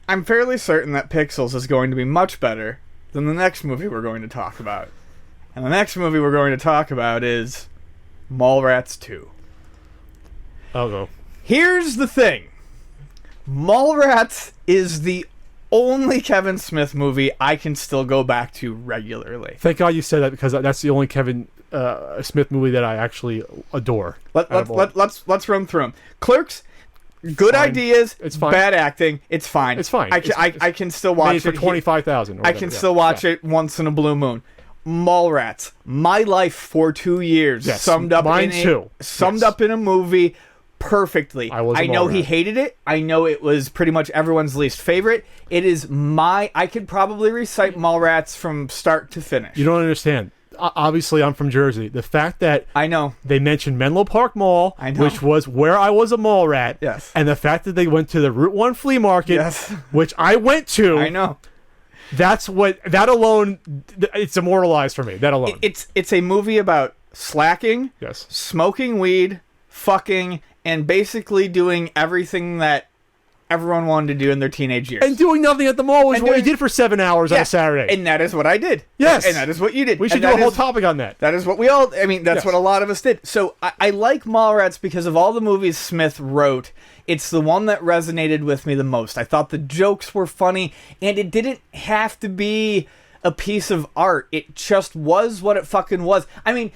I'm fairly certain that Pixels is going to be much better than the next movie we're going to talk about. And the next movie we're going to talk about is Mallrats 2. I'll go. Here's the thing. Mallrats is the only Kevin Smith movie I can still go back to regularly. Thank God you said that, because that's the only Kevin Smith movie that I actually adore. Let's run through them. Clerks, good fine. Ideas, it's fine. Bad acting, it's fine. It's fine. I can still watch it for $25,000. I can still watch it once in a blue moon. Mallrats, my life for 2 years, yes, summed up in a movie perfectly. I know he hated it. I know it was pretty much everyone's least favorite. It is I could probably recite Mallrats from start to finish. You don't understand. Obviously, I'm from Jersey. The fact that I know they mentioned Menlo Park Mall, which was where I was a mall rat, yes, and the fact that they went to the Route 1 flea market, yes, which I went to, I know. That alone, it's immortalized for me. That alone. It's a movie about slacking, yes, smoking weed, fucking, and basically doing everything that everyone wanted to do in their teenage years. And doing nothing at the mall was what you did for 7 hours on a Saturday. And that is what I did. Yes. And that is what you did. We should do a whole topic on that. That is what we all... I mean, that's what a lot of us did. So I like Mallrats because of all the movies Smith wrote. It's the one that resonated with me the most. I thought the jokes were funny, and it didn't have to be a piece of art. It just was what it fucking was. I mean...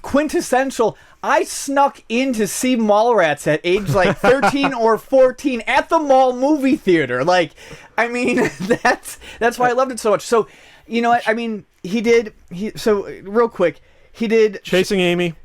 quintessential. I snuck in to see Mallrats at age like 13 or 14 at the mall movie theater. Like, I mean, that's why I loved it so much. So, you know what? I mean, so real quick, he did Chasing Amy,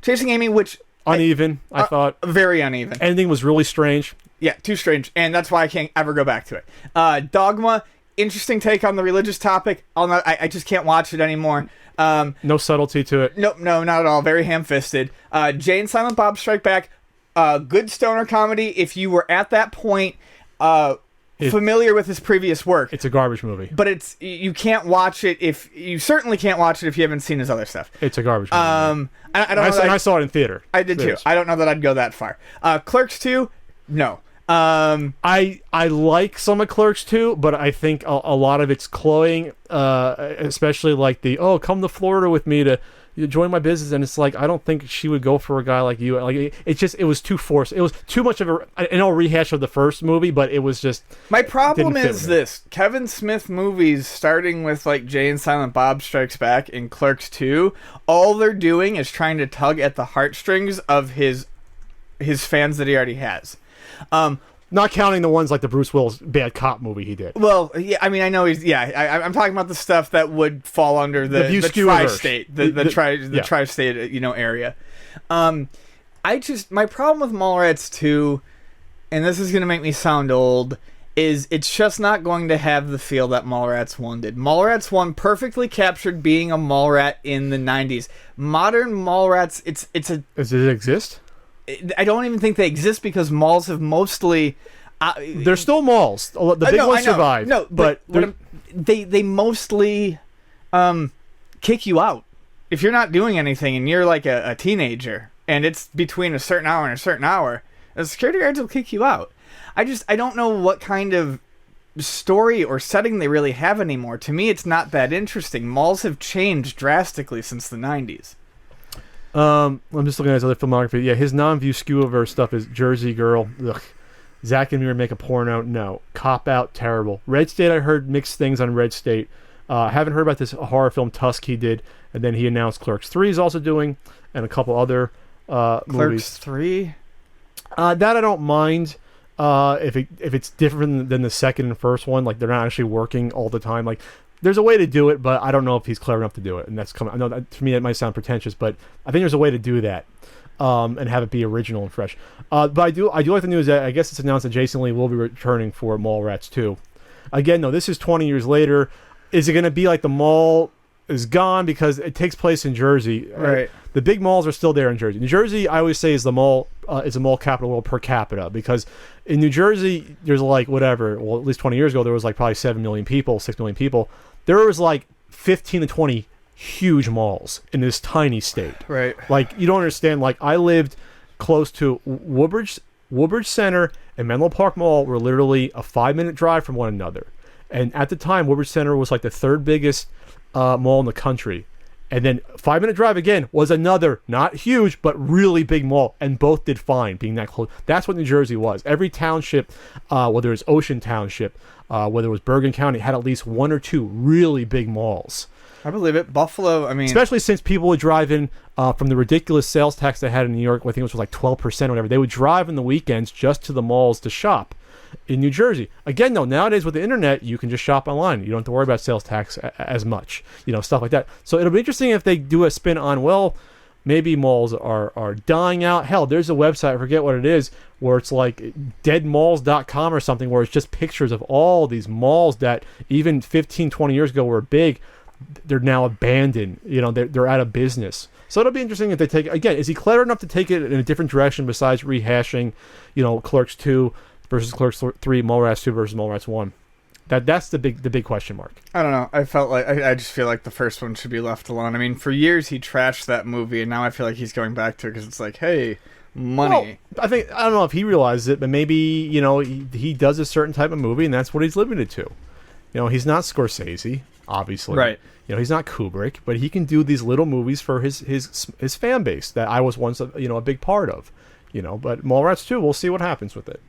which uneven, I thought. Very uneven. Ending was really strange. Yeah, too strange, and that's why I can't ever go back to it. Dogma, interesting take on the religious topic. I just can't watch it anymore. No subtlety to it. No, not at all. Very ham-fisted. Jay and Silent Bob Strike Back. Good stoner comedy. If you were at that point familiar with his previous work, it's a garbage movie. But you can't watch it you certainly can't watch it if you haven't seen his other stuff. It's a garbage movie. I saw it in theater. I did too. I don't know that I'd go that far. Clerks 2, no. I like some of Clerks 2, but I think a lot of it's cloying, especially like come to Florida with me to join my business, and it's like I don't think she would go for a guy like you. Like it was too forced. It was too much of a rehash of the first movie, but it was just. My problem is this: Kevin Smith movies, starting with like Jay and Silent Bob Strikes Back and Clerks 2, all they're doing is trying to tug at the heartstrings of his fans that he already has. Not counting the ones like the Bruce Willis bad cop movie he did. Well, yeah, I mean, I know he's... Yeah, I'm talking about the stuff that would fall under the tri-state, the tri-state, area. My problem with Mallrats 2, and this is going to make me sound old, is it's just not going to have the feel that Mallrats 1 did. Mallrats 1 perfectly captured being a Mallrat in the 90s. Modern Mallrats, Does it exist? I don't even think they exist because malls have mostly... They're still malls. The big ones survive. No, but they mostly kick you out. If you're not doing anything and you're like a teenager and it's between a certain hour and a certain hour, the security guards will kick you out. I don't know what kind of story or setting they really have anymore. To me, it's not that interesting. Malls have changed drastically since the 90s. I'm just looking at his other filmography. Yeah, his non-view Skewiverse stuff is Jersey Girl. Ugh. Zack and Miri make a porno. No. Cop Out. Terrible. Red State, I heard mixed things on Red State. Haven't heard about this horror film Tusk he did, and then he announced Clerks 3 is also doing, and a couple other movies. Clerks 3? That I don't mind. If it's different than the second and first one, like they're not actually working all the time. Like there's a way to do it, but I don't know if he's clever enough to do it. And that's coming. I know that, to me that might sound pretentious, but I think there's a way to do that, and have it be original and fresh. But I do like the news that I guess it's announced that Jason Lee will be returning for Mallrats 2. Again, though, this is 20 years later. Is it going to be like the mall is gone because it takes place in Jersey? Right. The big malls are still there in Jersey. New Jersey, I always say, is the mall capital world per capita, because in New Jersey there's like whatever. Well, at least 20 years ago there was like probably 7 million people, 6 million people. There was like 15 to 20 huge malls in this tiny state. Right. Like you don't understand. Like I lived close to Woodbridge Center and Menlo Park Mall were literally a 5-minute drive from one another. And at the time, Woodbridge Center was like the third biggest mall in the country. And then 5-minute drive again was another, not huge, but really big mall. And both did fine being that close. That's what New Jersey was. Every township, whether it was Ocean Township, whether it was Bergen County, had at least one or two really big malls. I believe it. Buffalo, I mean... Especially since people would drive in from the ridiculous sales tax they had in New York, I think it was like 12% or whatever. They would drive in the weekends just to the malls to shop. In New Jersey, again, though, nowadays with the internet, you can just shop online. You don't have to worry about sales tax as much, stuff like that. So it'll be interesting if they do a spin on, well, maybe malls are dying out. Hell, there's a website, I forget what it is, where it's like deadmalls.com or something, where it's just pictures of all these malls that even 15, 20 years ago were big. They're now abandoned. They're out of business. So it'll be interesting if they take, again, is he clever enough to take it in a different direction besides rehashing, Clerks 2 versus Clerks 3, Mallrats 2 versus Mallrats 1? That's the big question mark. I don't know. I felt like I just feel like the first one should be left alone. I mean, for years he trashed that movie, and now I feel like he's going back to it because it's like, hey, money. Well, I don't know if he realizes it, but maybe he does a certain type of movie, and that's what he's limited to. He's not Scorsese, obviously. Right. He's not Kubrick, but he can do these little movies for his fan base that I was once a big part of. But Mallrats 2, we'll see what happens with it.